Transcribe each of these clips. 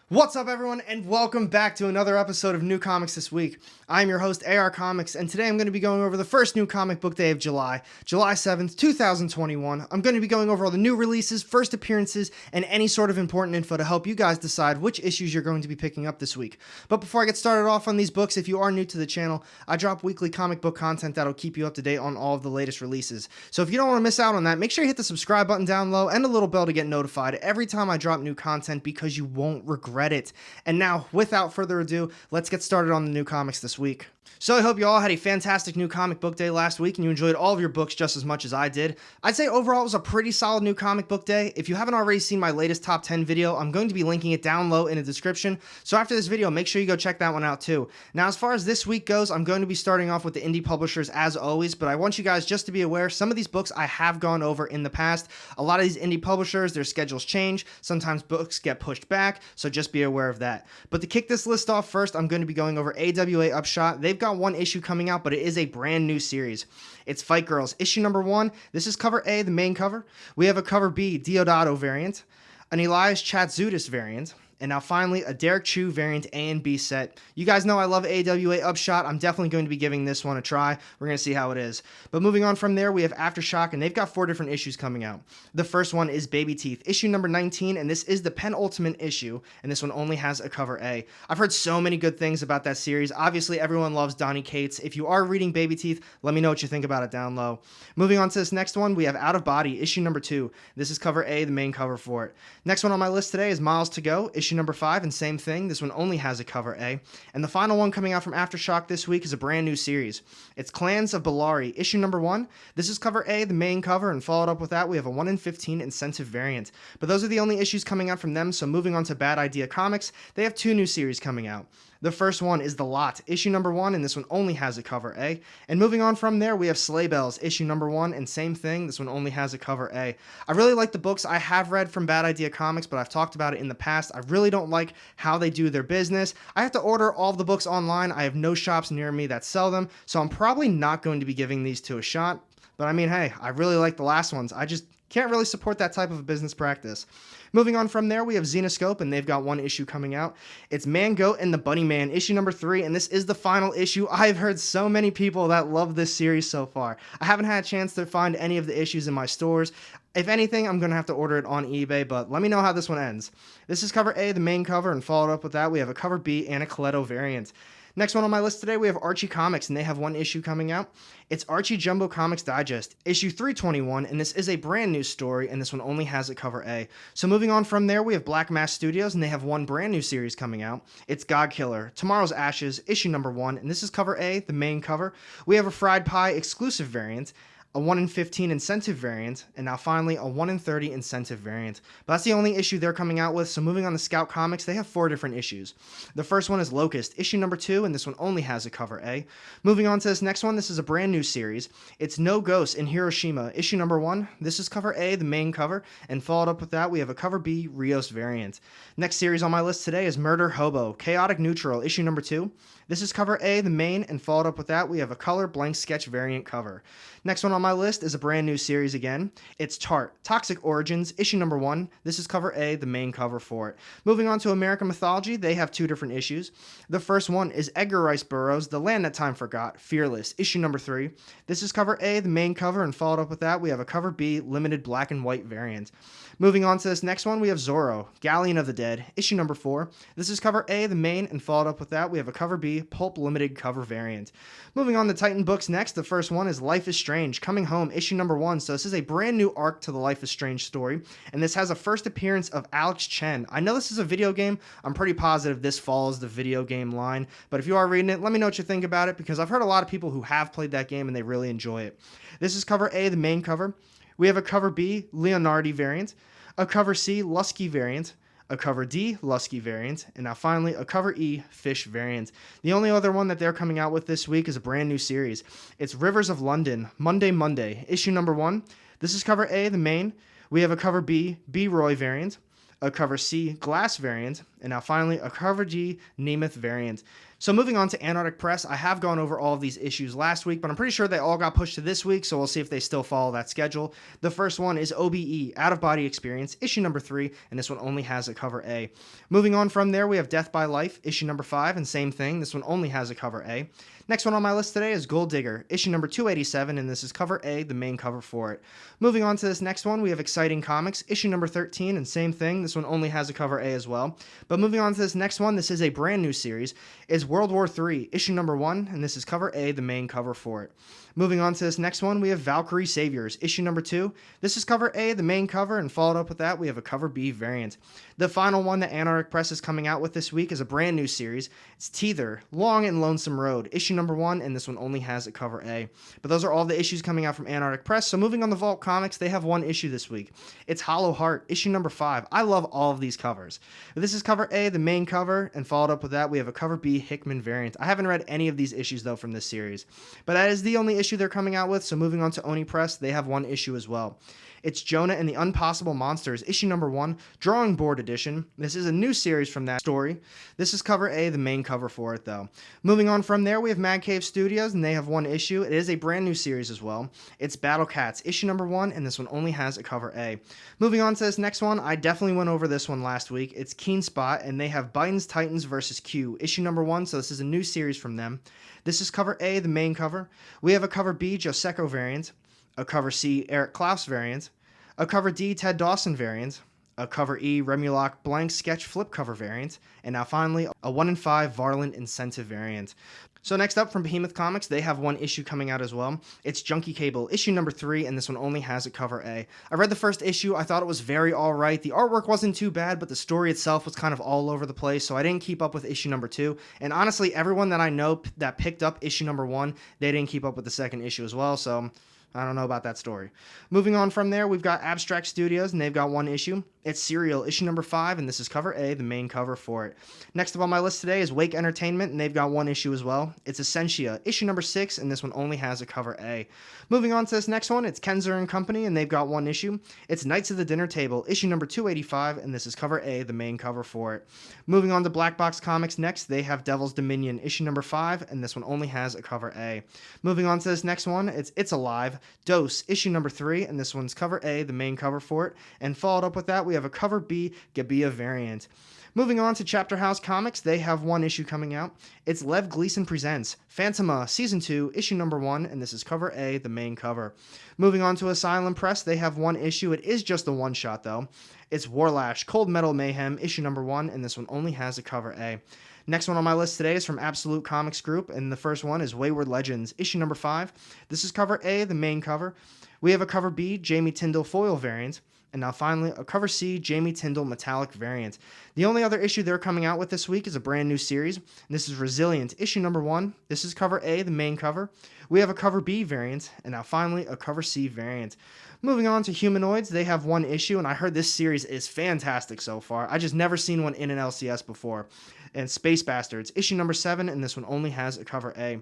What's up, everyone, and welcome back to another episode of New Comics This Week. I'm your host, AR Comics, and today I'm going to be going over the first new comic book day of July, July 7th, 2021. I'm going to be going over all the new releases, first appearances, and any sort of important info to help you guys decide which issues you're going to be picking up this week. But before I get started off on these books, if you are new to the channel, I drop weekly comic book content that'll keep you up to date on all of the latest releases. So if you don't want to miss out on that, make sure you hit the subscribe button down low and the little bell to get notified every time I drop new content because you won't regret it. And now, without further ado, let's get started on the new comics this week. So I hope you all had a fantastic new comic book day last week and you enjoyed all of your books just as much as I did. I'd say overall it was a pretty solid new comic book day. If you haven't already seen my latest top 10 video, I'm going to be linking it down low in the description. So after this video, make sure you go check that one out too. Now, as far as this week goes, I'm going to be starting off with the indie publishers as always, but I want you guys just to be aware, some of these books I have gone over in the past. A lot of these indie publishers, their schedules change. Sometimes books get pushed back, so just be aware of that. But to kick this list off first, I'm going to be going over AWA Upshot. They've got one issue coming out, but it is a brand new series. It's Fight Girls, issue number 1. This is cover A, the main cover. We have a cover B, Deodato variant, an Elias Chatzudis variant, and now finally a Derek Chu variant A and B set. You guys know I love AWA Upshot. I'm definitely going to be giving this one a try. We're going to see how it is. But moving on from there, we have Aftershock, and they've got 4 different issues coming out. The first one is Baby Teeth, issue number 19, and this is the penultimate issue, and this one only has a cover A. I've heard so many good things about that series. Obviously, everyone loves Donny Cates. If you are reading Baby Teeth, let me know what you think about it down low. Moving on to this next one, we have Out of Body, issue number 2. This is cover A, the main cover for it. Next one on my list today is Miles to Go, issue number 5, and same thing, this one only has a cover A. And the final one coming out from Aftershock this week is a brand new series. It's Clans of Bellari, issue number 1. This is cover A, the main cover, and followed up with that, we have a 1 in 15 incentive variant. But those are the only issues coming out from them, so moving on to Bad Idea Comics, they have 2 new series coming out. The first one is The Lot, issue number 1, and this one only has a cover A. And moving on from there, we have Sleigh Bells, issue number 1, and same thing, this one only has a cover A. I really like the books I have read from Bad Idea Comics, but I've talked about it in the past. I really don't like how they do their business. I have to order all of the books online. I have no shops near me that sell them, so I'm probably not going to be giving these 2 a shot. But I mean, hey, I really like the last ones. I just can't really support that type of a business practice. Moving on from there, we have Xenoscope, and they've got 1 issue coming out. It's Man Goat and the Bunny Man, issue number 3, and this is the final issue. I've heard so many people that love this series so far. I haven't had a chance to find any of the issues in my stores. If anything, I'm going to have to order it on eBay, but let me know how this one ends. This is cover A, the main cover, and followed up with that, we have a cover B and a Coletto variant. Next one on my list today, we have Archie Comics, and they have 1 issue coming out. It's Archie Jumbo Comics Digest, issue 321, and this is a brand new story, and this one only has a cover A. So moving on from there, we have Black Mass Studios, and they have 1 brand new series coming out. It's God Killer, Tomorrow's Ashes, issue number 1, and this is cover A, the main cover. We have a Fried Pie exclusive variant, a 1 in 15 incentive variant, and now finally a 1 in 30 incentive variant. But that's the only issue they're coming out with, so moving on to Scout Comics, they have 4 different issues. The first one is Locust, issue number 2, and this one only has a cover A. Moving on to this next one, this is a brand new series. It's No Ghosts in Hiroshima, issue number 1. This is cover A, the main cover, and followed up with that, we have a cover B Rios variant. Next series on my list today is Murder Hobo, Chaotic Neutral, issue number 2. This is cover A, the main, and followed up with that, we have a color blank sketch variant cover. Next one on my list is a brand new series again. It's Tart, Toxic Origins, issue number 1. This is cover A, the main cover for it. Moving on to American Mythology, they have 2 different issues. The first one is Edgar Rice Burroughs, The Land That Time Forgot, Fearless, issue number 3. This is cover A, the main cover, and followed up with that, we have a cover B, limited black and white variant. Moving on to this next one, we have Zorro, Galleon of the Dead, issue number 4. This is cover A, the main, and followed up with that, we have a cover B, pulp limited cover variant. Moving on to Titan Books next, the first one is Life is Strange, Coming Home, issue number 1. So this is a brand new arc to the Life is Strange story, and this has a first appearance of Alex Chen. I know this is a video game. I'm pretty positive this follows the video game line, but if you are reading it, let me know what you think about it, because I've heard a lot of people who have played that game and they really enjoy it. This is cover A, the main cover. We have a cover B, Leonardi variant, a cover C, Lusky variant, a cover D, Lusky variant, and now finally a cover E, Fish variant. The only other one that they're coming out with this week is a brand new series. It's Rivers of London, Monday, issue number 1. This is cover A, the main. We have a cover B, B-Roy variant, a cover C, Glass variant, And now finally, a cover G Nemeth variant. So moving on to Antarctic Press, I have gone over all of these issues last week, but I'm pretty sure they all got pushed to this week, so we'll see if they still follow that schedule. The first one is OBE, Out of Body Experience, issue number 3, and this one only has a cover A. Moving on from there, we have Death by Life, issue number 5, and same thing, this one only has a cover A. Next one on my list today is Gold Digger, issue number 287, and this is cover A, the main cover for it. Moving on to this next one, we have Exciting Comics, issue number 13, and same thing, this one only has a cover A as well. But moving on to this next one, this is a brand new series, is World War III, issue number 1, and this is cover A, the main cover for it. Moving on to this next one, we have Valkyrie Saviors, issue number 2. This is cover A, the main cover, and followed up with that, we have a cover B variant. The final one that Antarctic Press is coming out with this week is a brand new series. It's Teether, Long and Lonesome Road, issue number 1, and this one only has a cover A. But those are all the issues coming out from Antarctic Press. So moving on to Vault Comics, they have one issue this week. It's Hollow Heart, issue number 5. I love all of these covers. This is cover A, the main cover, and followed up with that, we have a cover B Hickman variant. I haven't read any of these issues, though, from this series. But that is the only issue they're coming out with, so moving on to Oni Press, they have one issue as well. It's Jonah and the Unpossible Monsters, issue number 1, Drawing Board Edition. This is a new series from that story. This is cover A, the main cover for it, though. Moving on from there, we have Mad Cave Studios, and they have one issue. It is a brand new series as well. It's Battle Cats, issue number 1, and this one only has a cover A. Moving on to this next one, I definitely went over this one last week. It's Keen Spot, and they have Biden's Titans vs. Q, issue number 1, so this is a new series from them. This is cover A, the main cover. We have a cover B, Joseko variant, a cover C, Eric Klaus variant, a cover D, Ted Dawson variant, a cover E, Remulok blank sketch flip cover variant, and now finally, a 1-in-5 Varland incentive variant. So next up from Behemoth Comics, they have one issue coming out as well. It's Junkie Cable, issue number 3, and this one only has a cover A. I read the first issue, I thought it was very alright. The artwork wasn't too bad, but the story itself was kind of all over the place, so I didn't keep up with issue number 2. And honestly, everyone that I know that picked up issue number 1, they didn't keep up with the second issue as well, so I don't know about that story. Moving on from there, we've got Abstract Studios, and they've got one issue. It's Serial, issue number 5, and this is cover A, the main cover for it. Next up on my list today is Wake Entertainment, and they've got one issue as well. It's Essentia, issue number 6, and this one only has a cover A. Moving on to this next one, it's Kenzer and Company, and they've got one issue. It's Knights of the Dinner Table, issue number 285, and this is cover A, the main cover for it. Moving on to Black Box Comics next, they have Devil's Dominion, issue number 5, and this one only has a cover A. Moving on to this next one, It's Alive, Dose, issue number 3, and this one's cover A, the main cover for it. And followed up with that, we have a cover B, Gabia variant. Moving on to Chapter House Comics, they have one issue coming out. It's Lev Gleason Presents Phantoma, Season 2, issue number 1, and this is cover A, the main cover. Moving on to Asylum Press, they have one issue. It is just a one-shot, though. It's Warlash, Cold Metal Mayhem, issue number 1, and this one only has a cover A. Next one on my list today is from Absolute Comics Group, and the first one is Wayward Legends, issue number 5. This is cover A, the main cover. We have a cover B, Jamie Tyndall foil variant. And now finally, a cover C, Jamie Tyndall metallic variant. The only other issue they're coming out with this week is a brand new series. And this is Resilient, issue number 1. This is cover A, the main cover. We have a cover B variant, and now finally, a cover C variant. Moving on to Humanoids, they have one issue, and I heard this series is fantastic so far. I just never seen one in an LCS before. And Space Bastards, issue number 7, and this one only has a cover A.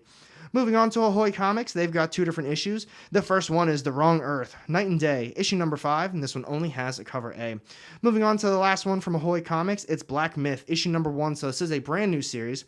Moving on to Ahoy Comics, they've got two different issues. The first one is The Wrong Earth, Night and Day, issue number 5, and this one only has a cover A. Moving on to the last one from Ahoy Comics, it's Black Myth, issue number 1, so this is a brand new series.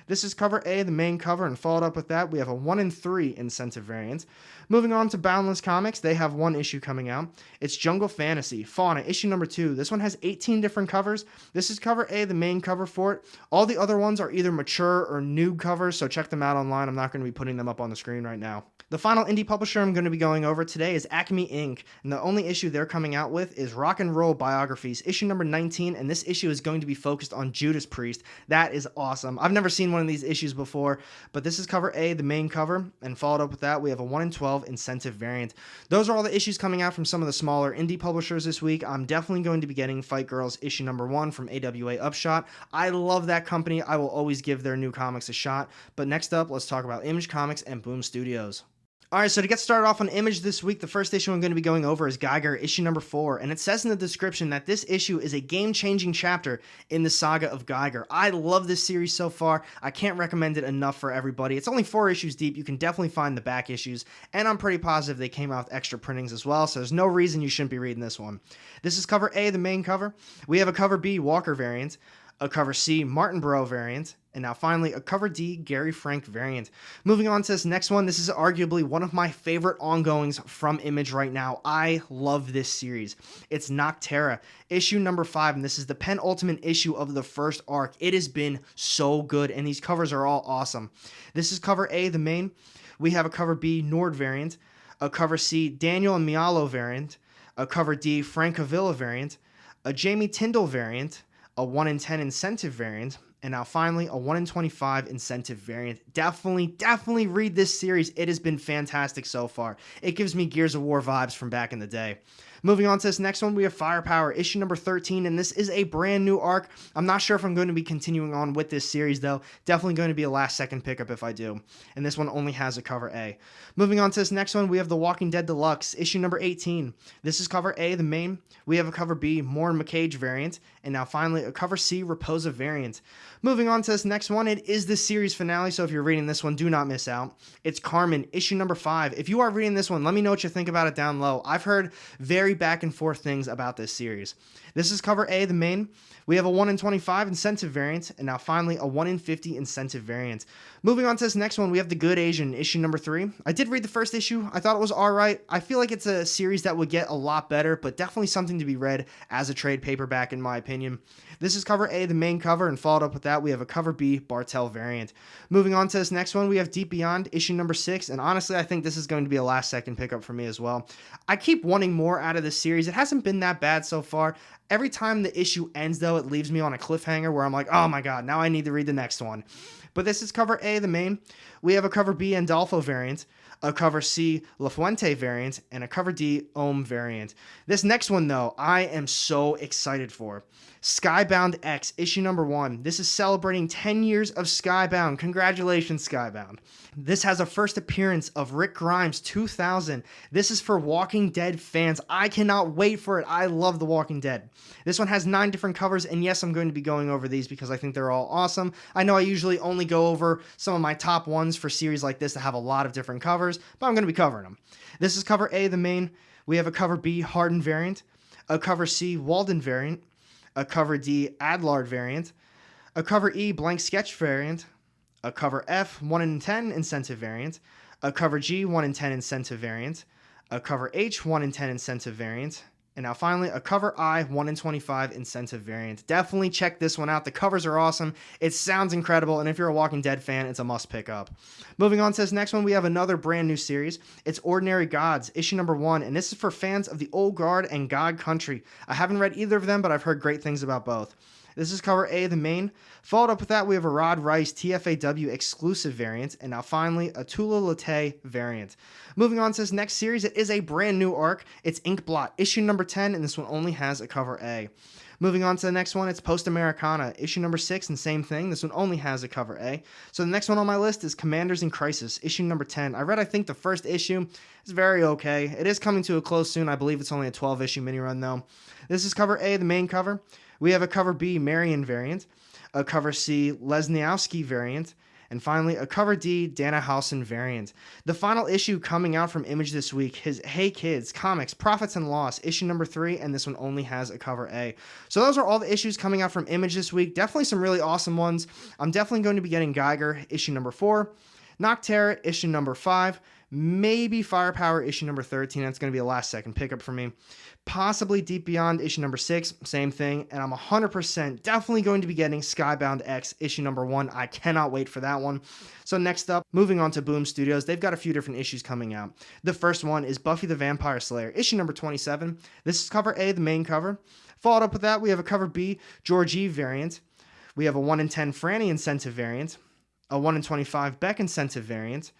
This is cover A, the main cover, and followed up with that, we have a 1-in-3 incentive variant. Moving on to Boundless Comics, they have one issue coming out. It's Jungle Fantasy, Fauna, issue number 2. This one has 18 different covers. This is cover A, the main cover for it. All the other ones are either mature or new covers, so check them out online. I'm not going to be putting them up on the screen right now. The final indie publisher I'm going to be going over today is Acme Inc., and the only issue they're coming out with is Rock and Roll Biographies, issue number 19, and this issue is going to be focused on Judas Priest. That is awesome. I've never seen one of these issues before, but this is cover A, the main cover, and followed up with that, we have a 1-in-12 incentive variant. Those are all the issues coming out from some of the smaller indie publishers this week. I'm definitely going to be getting Fight Girls issue number 1 from AWA Upshot. I love that company. I will always give their new comics a shot. But next up, let's talk about Image Comics and Boom Studios. Alright, so to get started off on Image this week, the first issue I'm going to be going over is Geiger, issue number 4, and it says in the description that this issue is a game-changing chapter in the saga of Geiger. I love this series so far. I can't recommend it enough for everybody. It's only 4 issues deep. You can definitely find the back issues, and I'm pretty positive they came out with extra printings as well, so there's no reason you shouldn't be reading this one. This is cover A, the main cover. We have a cover B, Walker variant, a cover C, Martin Barreau variant, and now finally a cover D, Gary Frank variant. Moving on to this next one, this is arguably one of my favorite ongoings from Image right now. I love this series. It's Noctera, issue number 5, and this is the penultimate issue of the first arc. It has been so good, and these covers are all awesome. This is cover A, the main. We have a cover B, Nord variant, a cover C, Daniel and Mialo variant, a cover D, Frank Avila variant, a Jamie Tyndall variant, a 1 in 10 incentive variant, and now finally a 1 in 25 incentive variant. Definitely read this series. It has been fantastic so far. It gives me Gears of War vibes from back in the day. Moving on to this next one, we have Firepower, issue number 13, and this is a brand new arc. I'm not sure if I'm going to be continuing on with this series, though. Definitely going to be a last-second pickup if I do, and this one only has a cover A. Moving on to this next one, we have The Walking Dead Deluxe, issue number 18. This is cover A, the main. We have a cover B, Moore and McCage variant, and now finally a cover C, Raposa variant. Moving on to this next one, it is the series finale, so if you're reading this one, do not miss out. It's Carmen, issue number 5. If you are reading this one, let me know what you think about it down low. I've heard very back and forth things about this series. This is cover A, the main. We have a 1 in 25 incentive variant, and now finally a 1 in 50 incentive variant. Moving on to this next one, we have The Good Asian, issue number 3. I did read the first issue. I thought it was alright. I feel like it's a series that would get a lot better, but definitely something to be read as a trade paperback in my opinion. This is cover A, the main cover, and followed up with that, we have a cover B, Bartel variant. Moving on to this next one, we have Deep Beyond, issue number 6, and honestly, I think this is going to be a last-second pickup for me as well. I keep wanting more out of this series. It hasn't been that bad so far. Every time the issue ends, though, it leaves me on a cliffhanger where I'm like, oh my god, now I need to read the next one. But this is cover A, the main. We have a cover B, Andolfo variant, a cover C, La Fuente variant, and a cover D, Ohm variant. This next one, though, I am so excited for. Skybound X, issue number 1. This is celebrating 10 years of Skybound. Congratulations, Skybound. This has a first appearance of Rick Grimes, 2000. This is for Walking Dead fans. I cannot wait for it. I love The Walking Dead. This one has 9 different covers, and yes, I'm going to be going over these because I think they're all awesome. I know I usually only go over some of my top ones for series like this that have a lot of different covers, but I'm going to be covering them. This is cover A, the main. We have a cover B, Harden variant, a cover C, Walden variant, a cover D, Adlard variant, a cover E, Blank Sketch variant, a cover F, 1 in 10 incentive variant, a cover G, 1 in 10 incentive variant, a cover H, 1 in 10 incentive variant, and now finally a cover I, 1 in 25 incentive variant. Definitely check this one out. The covers are awesome. It sounds incredible, and if you're a Walking Dead fan, it's a must pick up. Moving on to this next one, we have another brand new series. It's Ordinary Gods, issue number 1, and this is for fans of the Old Guard and God Country. I haven't read either of them, but I've heard great things about both. This is cover A, the main. Followed up with that, we have a Rod Rice TFAW exclusive variant, and now finally a Tula Latte variant. Moving on to this next series, it is a brand new arc. It's Inkblot, issue number 10, and this one only has a cover A. Moving on to the next one, it's Post Americana, issue number 6, and same thing. This one only has a cover A. So the next one on my list is Commanders in Crisis, issue number 10. I read, I think, the first issue. It's very okay. It is coming to a close soon. I believe it's only a 12-issue mini-run, though. This is cover A, the main cover. We have a cover B, Marion variant, a cover C, Lesniowski variant, and finally a cover D, Danahausen variant. The final issue coming out from Image this week is Hey Kids, Comics, Profits and Loss, issue number 3, and this one only has a cover A. So those are all the issues coming out from Image this week. Definitely some really awesome ones. I'm definitely going to be getting Geiger, issue number 4, Noctera, issue number 5, maybe Firepower, issue number 13. That's going to be a last-second pickup for me. Possibly Deep Beyond, issue number 6, same thing. And I'm 100% definitely going to be getting Skybound X, issue number 1. I cannot wait for that one. So next up, moving on to Boom Studios, they've got a few different issues coming out. The first one is Buffy the Vampire Slayer, issue number 27. This is cover A, the main cover. Followed up with that, we have a cover B, Georgie variant. We have a 1 in 10 Franny incentive variant, a 1 in 25 Beck incentive variant,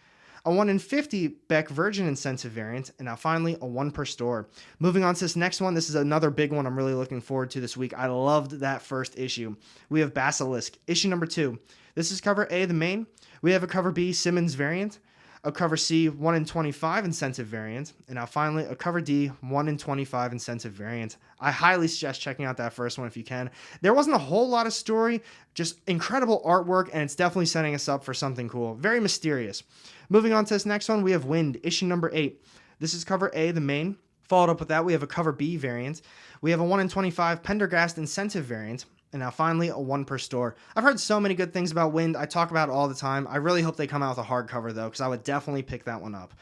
a 1 in 50 Beck Virgin incentive variant, and now finally a 1 per store. Moving on to this next one, this is another big one I'm really looking forward to this week. I loved that first issue. We have Basilisk, issue number 2. This is cover A, the main. We have a cover B, Simmons variant, a cover C, 1 in 25 incentive variant, and now finally a cover D, 1 in 25 incentive variant. I highly suggest checking out that first one if you can. There wasn't a whole lot of story, just incredible artwork, and it's definitely setting us up for something cool. Very mysterious. Moving on to this next one, we have Wind, issue number 8. This is cover A, the main. Followed up with that, we have a cover B variant. We have a 1 in 25 Pendergast incentive variant, And now finally, a 1 per store. I've heard so many good things about Wind. I talk about it all the time. I really hope they come out with a hardcover though, because I would definitely pick that one up.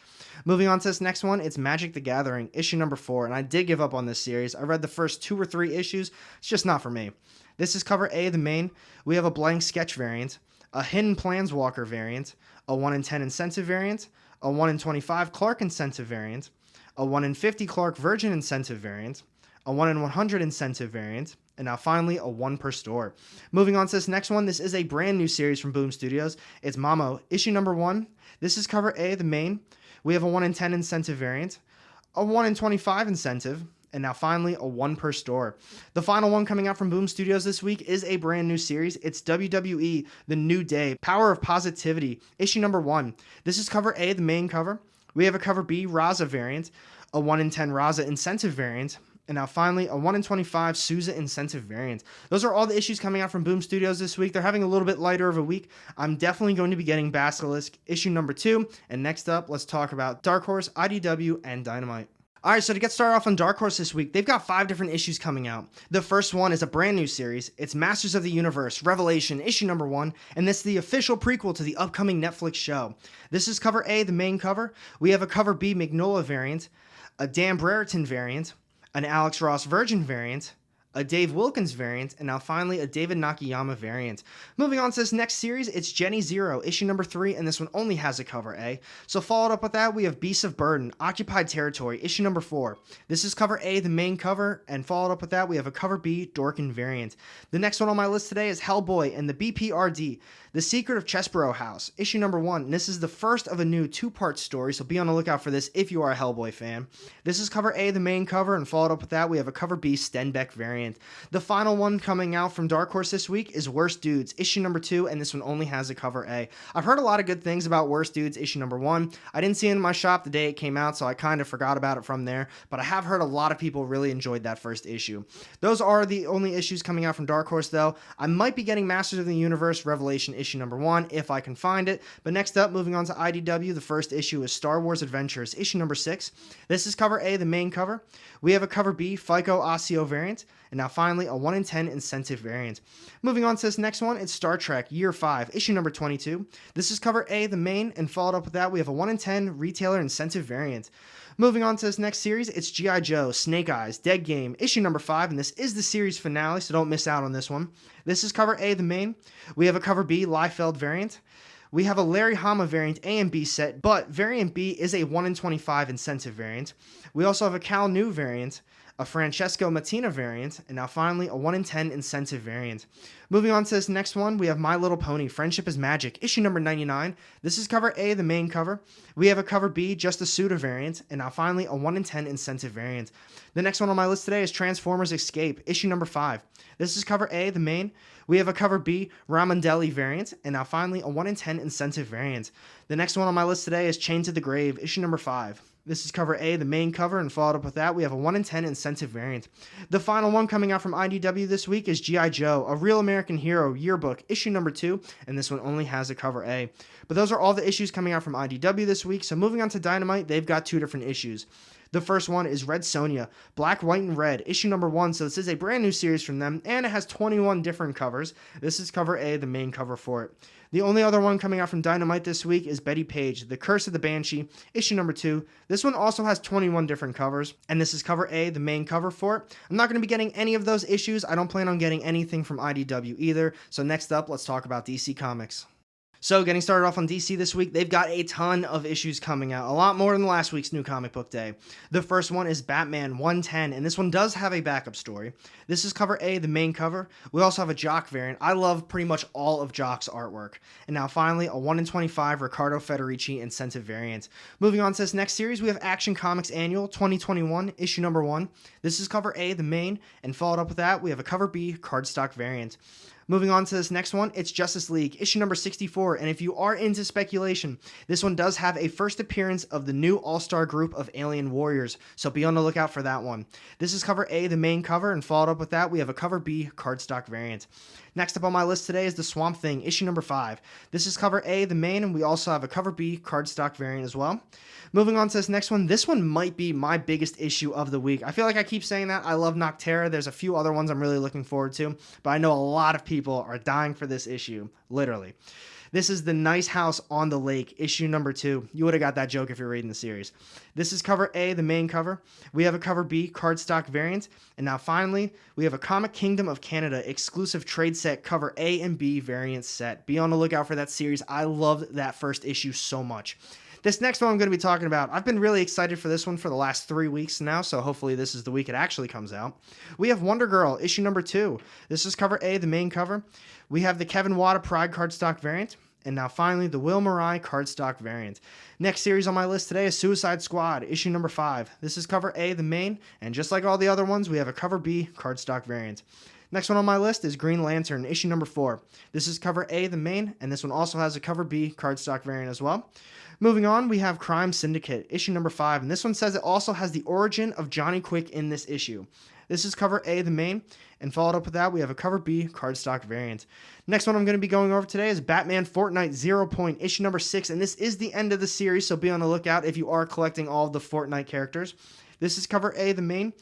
Moving on to this next one, it's Magic the Gathering, issue number 4. And I did give up on this series. I read the first 2 or 3 issues. It's just not for me. This is cover A, the main. We have a blank sketch variant, a Hidden Planeswalker variant, a 1 in 10 incentive variant, a 1 in 25 Clark incentive variant, a 1 in 50 Clark Virgin incentive variant, a 1 in 100 incentive variant, and now finally a 1 per store. Moving on to this next one, this is a brand new series from Boom Studios. It's Mamo, issue number 1. This is cover A, the main. We have a 1 in 10 incentive variant, a 1 in 25 incentive, and now finally a 1 per store. The final one coming out from Boom Studios this week is a brand new series. It's WWE The New Day, Power of Positivity, issue number 1. This is cover A, the main cover. We have a cover B, Raza variant, a 1 in 10 Raza incentive variant, and now finally, a 1 in 25 Souza incentive variant. Those are all the issues coming out from Boom Studios this week. They're having a little bit lighter of a week. I'm definitely going to be getting Basilisk issue number 2. And next up, let's talk about Dark Horse, IDW, and Dynamite. Alright, so to get started off on Dark Horse this week, they've got 5 different issues coming out. The first one is a brand new series. It's Masters of the Universe, Revelation, issue number 1, and this is the official prequel to the upcoming Netflix show. This is cover A, the main cover. We have a cover B, Magnola variant, a Dan Brereton variant, an Alex Ross Virgin variant, a Dave Wilkins variant, and now finally a David Nakayama variant. Moving on to this next series, it's Jenny Zero, issue number 3, and this one only has a cover A. So followed up with that, we have Beasts of Burden, Occupied Territory, issue number 4. This is cover A, the main cover, and followed up with that, we have a cover B, Dorkin variant. The next one on my list today is Hellboy and the BPRD, The Secret of Chesborough House, issue number 1. And this is the first of a new 2-part story, so be on the lookout for this if you are a Hellboy fan. This is cover A, the main cover, and followed up with that, we have a cover B, Stenbeck variant. The final one coming out from Dark Horse this week is Worst Dudes, issue number 2, and this one only has a cover A. I've heard a lot of good things about Worst Dudes, issue number 1. I didn't see it in my shop the day it came out, so I kind of forgot about it from there, but I have heard a lot of people really enjoyed that first issue. Those are the only issues coming out from Dark Horse, though. I might be getting Masters of the Universe, Revelation, issue number 1, if I can find it. But next up, moving on to IDW, the first issue is Star Wars Adventures, issue number 6. This is cover A, the main cover. We have a cover B, FICO Osseo variant, and now finally a 1 in 10 incentive variant. Moving on to this next one, it's Star Trek Year 5, issue number 22. This is cover A, the main, and followed up with that, we have a 1 in 10 retailer incentive variant. Moving on to this next series, it's G.I. Joe, Snake Eyes, Dead Game, issue number 5, and this is the series finale, so don't miss out on this one. This is cover A, the main. We have a cover B, Liefeld variant. We have a Larry Hama variant A and B set, but variant B is a 1 in 25 incentive variant. We also have a Cal New variant, a Francesco Mattina variant, and now finally a 1 in 10 incentive variant. Moving on to this next one, we have My Little Pony, Friendship is Magic, issue number 99. This is cover A, the main cover. We have a cover B, Just a Suda variant, and now finally a 1 in 10 incentive variant. The next one on my list today is Transformers Escape, issue number 5. This is cover A, the main. We have a cover B, Ramondelli variant, and now finally a 1 in 10 incentive variant. The next one on my list today is Chained to the Grave, issue number 5. This is cover A, the main cover, and followed up with that, we have a 1 in 10 incentive variant. The final one coming out from IDW this week is G.I. Joe, A Real American Hero Yearbook, issue number 2, and this one only has a cover A. But those are all the issues coming out from IDW this week, so moving on to Dynamite, they've got 2 different issues. The first one is Red Sonja, Black, White, and Red, issue number 1, so this is a brand new series from them, and it has 21 different covers. This is cover A, the main cover for it. The only other one coming out from Dynamite this week is Betty Page, The Curse of the Banshee, issue number 2. This one also has 21 different covers, and this is cover A, the main cover for it. I'm not going to be getting any of those issues. I don't plan on getting anything from IDW either, so next up, let's talk about DC Comics. So getting started off on DC this week, they've got a ton of issues coming out, a lot more than last week's New Comic Book Day. The first one is Batman 110, and this one does have a backup story. This is cover A, the main cover. We also have a Jock variant. I love pretty much all of Jock's artwork. And now finally, a 1 in 25 Riccardo Federici incentive variant. Moving on to this next series, we have Action Comics Annual 2021, issue number 1. This is cover A, the main, and followed up with that, we have a cover B cardstock variant. Moving on to this next one, it's Justice League, issue number 64, and if you are into speculation, this one does have a first appearance of the new all-star group of Alien Warriors, so be on the lookout for that one. This is cover A, the main cover, and followed up with that, we have a cover B cardstock variant. Next up on my list today is the Swamp Thing, issue number 5. This is cover A, the main, and we also have a cover B cardstock variant as well. Moving on to this next one, this one might be my biggest issue of the week. I feel like I keep saying that. I love Noctera. There's a few other ones I'm really looking forward to, but I know a lot of people are dying for this issue, literally. This is the Nice House on the Lake, issue number 2. You would have got that joke if you're reading the series. This is cover A, the main cover. We have a cover B cardstock variant. And now finally, we have a Comic Kingdom of Canada exclusive trade set cover A and B variant set. Be on the lookout for that series. I loved that first issue so much. This next one I'm going to be talking about, I've been really excited for this one for the last 3 weeks now, so hopefully this is the week it actually comes out. We have Wonder Girl, issue number 2. This is cover A, the main cover. We have the Kevin Wada Pride cardstock variant. And now finally, the Will Marai cardstock variant. Next series on my list today is Suicide Squad, issue number 5. This is cover A, the main, and just like all the other ones, we have a cover B cardstock variant. Next one on my list is Green Lantern, issue number 4. This is cover A, the main, and this one also has a cover B cardstock variant as well. Moving on, we have Crime Syndicate, issue number 5, and this one says it also has the origin of Johnny Quick in this issue. This is cover A, the main, and followed up with that, we have a cover B cardstock variant. Next one I'm going to be going over today is Batman Fortnite 0 Point, issue number 6, and this is the end of the series, so be on the lookout if you are collecting all of the Fortnite characters. This is cover A, the main.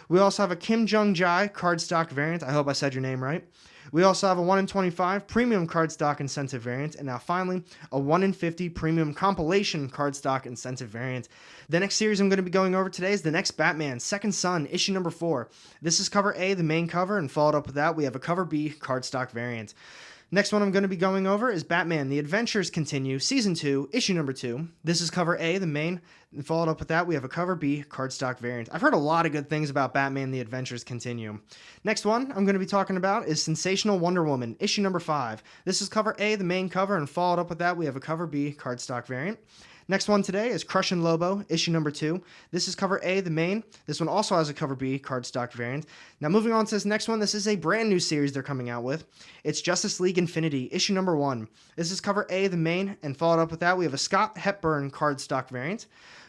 We also have a Kim Jung-jae cardstock variant. I hope I said your name right. We also have a 1 in 25 premium cardstock incentive variant, and now finally, a 1 in 50 premium compilation cardstock incentive variant. The next series I'm going to be going over today is The Next Batman, Second Son, issue number 4. This is cover A, the main cover, and followed up with that, we have a cover B cardstock variant. Next one I'm going to be going over is Batman, The Adventures Continue, Season 2, Issue Number 2. This is cover A, the main, and followed up with that, we have a cover B cardstock variant. I've heard a lot of good things about Batman, The Adventures Continue. Next one I'm going to be talking about is Sensational Wonder Woman, Issue Number 5. This is cover A, the main cover, and followed up with that, we have a cover B cardstock variant. Next one today is Crushin' Lobo, issue number 2. This is cover A, the main. This one also has a cover B cardstock variant. Now moving on to this next one, this is a brand new series they're coming out with. It's Justice League Infinity, issue number 1. This is cover A, the main, and followed up with that, we have a Scott Hepburn cardstock variant.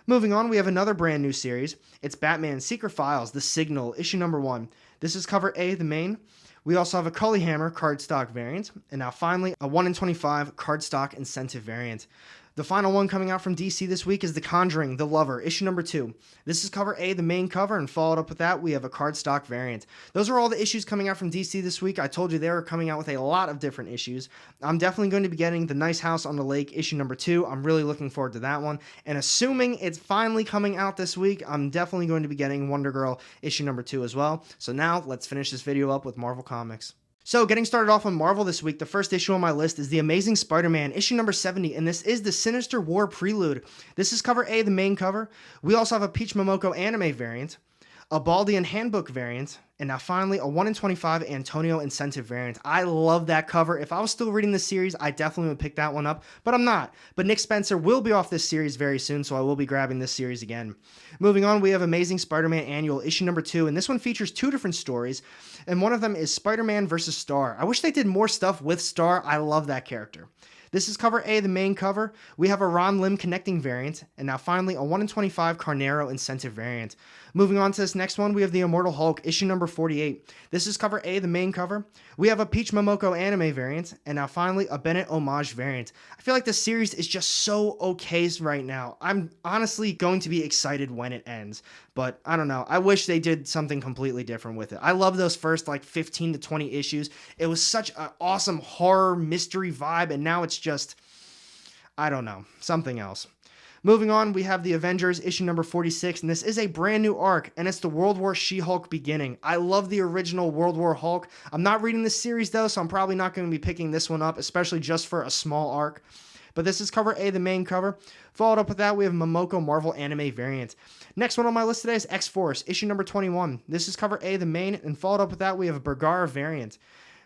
Moving on, we have another brand new series. It's Batman Secret Files, The Signal, issue number 1. This is cover A, the main. We also have a Cully Hammer cardstock variant. And now finally, a 1 in 25 cardstock incentive variant. The final one coming out from DC this week is The Conjuring, The Lover, issue number 2. This is cover A, the main cover, and followed up with that, we have a cardstock variant. Those are all the issues coming out from DC this week. I told you they were coming out with a lot of different issues. I'm definitely going to be getting The Nice House on the Lake, issue number 2. I'm really looking forward to that one. And assuming it's finally coming out this week, I'm definitely going to be getting Wonder Girl, issue number 2 as well. So now, let's finish this video up with Marvel Comics. So, getting started off on Marvel this week, the first issue on my list is The Amazing Spider-Man, issue number 70, and this is the Sinister War Prelude. This is cover A, the main cover. We also have a Peach Momoko anime variant, a Baldian Handbook variant, and now finally a 1 in 25 Antonio incentive variant. I love that cover. If I was still reading this series, I definitely would pick that one up, but I'm not. But Nick Spencer will be off this series very soon, so I will be grabbing this series again. Moving on, we have Amazing Spider-Man Annual, issue number 2, and this one features 2 different stories, and one of them is Spider-Man versus Star. I wish they did more stuff with Star. I love that character. This is cover A, the main cover. We have a Ron Lim connecting variant, and now finally a 1 in 25 Carnero incentive variant. Moving on to this next one, we have the Immortal Hulk, issue number 48. This is cover A, the main cover. We have a Peach Momoko anime variant, and now finally a Bennett homage variant. I feel like the series is just so okay right now. I'm honestly going to be excited when it ends, but I don't know. I wish they did something completely different with it. I love those first like 15 to 20 issues. It was such an awesome horror mystery vibe, and now it's just, I don't know, something else. Moving on, we have the Avengers, issue number 46, and this is a brand new arc, and it's the World War She-Hulk beginning. I love the original World War Hulk. I'm not reading this series, though, so I'm probably not going to be picking this one up, especially just for a small arc. But this is cover A, the main cover. Followed up with that, we have Momoko Marvel Anime variant. Next one on my list today is X-Force, issue number 21. This is cover A, the main, and followed up with that, we have a Bergara variant.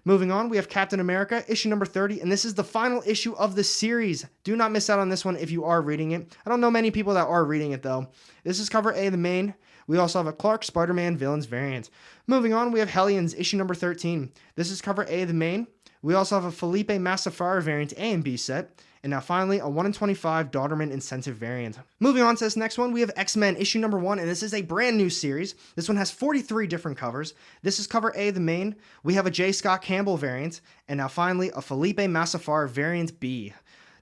Moving on, we have Captain America, issue number 30, and this is the final issue of the series. Do not miss out on this one if you are reading it. I don't know many people that are reading it, though. This is cover A, the main. We also have a Clark Spider-Man Villains variant. Moving on, we have Hellions, issue number 13. This is cover A, the main. We also have a Felipe Massafara variant A and B set. And now finally, a 1 in 25 Daughterman incentive variant. Moving on to this next one, we have X-Men issue number 1, and this is a brand new series. This one has 43 different covers. This is cover A, the main. We have a J. Scott Campbell variant, and now finally, a Felipe Massafara variant B.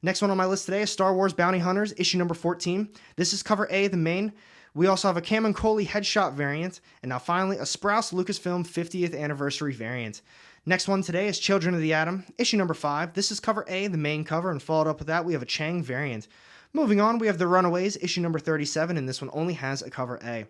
Next one on my list today is Star Wars Bounty Hunters issue number 14. This is cover A, the main. We also have a Cam and Coley headshot variant, and now finally, a Sprouse Lucasfilm 50th anniversary variant. Next one today is Children of the Atom, issue number 5. This is cover A, the main cover, and followed up with that, we have a Chang variant. Moving on, we have The Runaways, issue number 37, and this one only has a cover A.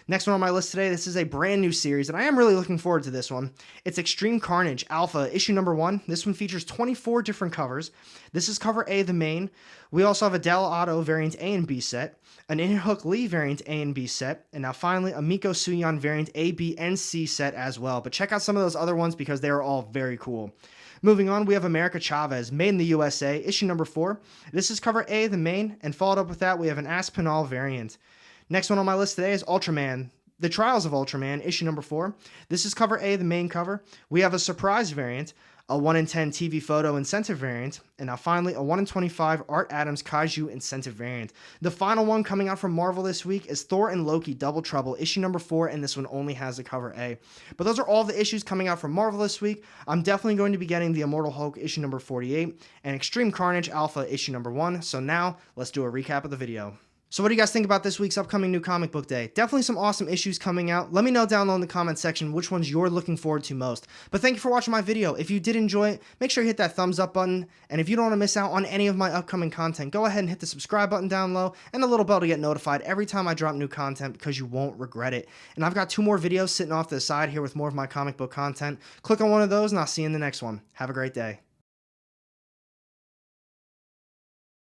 Next one on my list today, this is a brand new series, and I am really looking forward to this one. It's Extreme Carnage Alpha, issue number 1. This one features 24 different covers. This is cover A, the main. We also have a Del Otto variant A and B set, an In-Hook Lee variant A and B set, and now finally a Miko Suyon variant A, B, and C set as well. But check out some of those other ones because they are all very cool. Moving on, we have America Chavez, Made in the USA, issue number 4. This is cover A, the main, and followed up with that, we have an Aspinall variant. Next one on my list today is Ultraman, The Trials of Ultraman, issue number 4. This is cover A, the main cover. We have a surprise variant, a 1 in 10 TV photo incentive variant, and now finally a 1 in 25 Art Adams Kaiju incentive variant. The final one coming out from Marvel this week is Thor and Loki Double Trouble, issue number 4, and this one only has a cover A. But those are all the issues coming out from Marvel this week. I'm definitely going to be getting the Immortal Hulk issue number 48 and Extreme Carnage Alpha issue number 1. So now let's do a recap of the video. So what do you guys think about this week's upcoming New Comic Book Day? Definitely some awesome issues coming out. Let me know down below in the comment section which ones you're looking forward to most. But thank you for watching my video. If you did enjoy it, make sure you hit that thumbs up button. And if you don't want to miss out on any of my upcoming content, go ahead and hit the subscribe button down low and the little bell to get notified every time I drop new content because you won't regret it. And I've got 2 more videos sitting off to the side here with more of my comic book content. Click on one of those and I'll see you in the next one. Have a great day.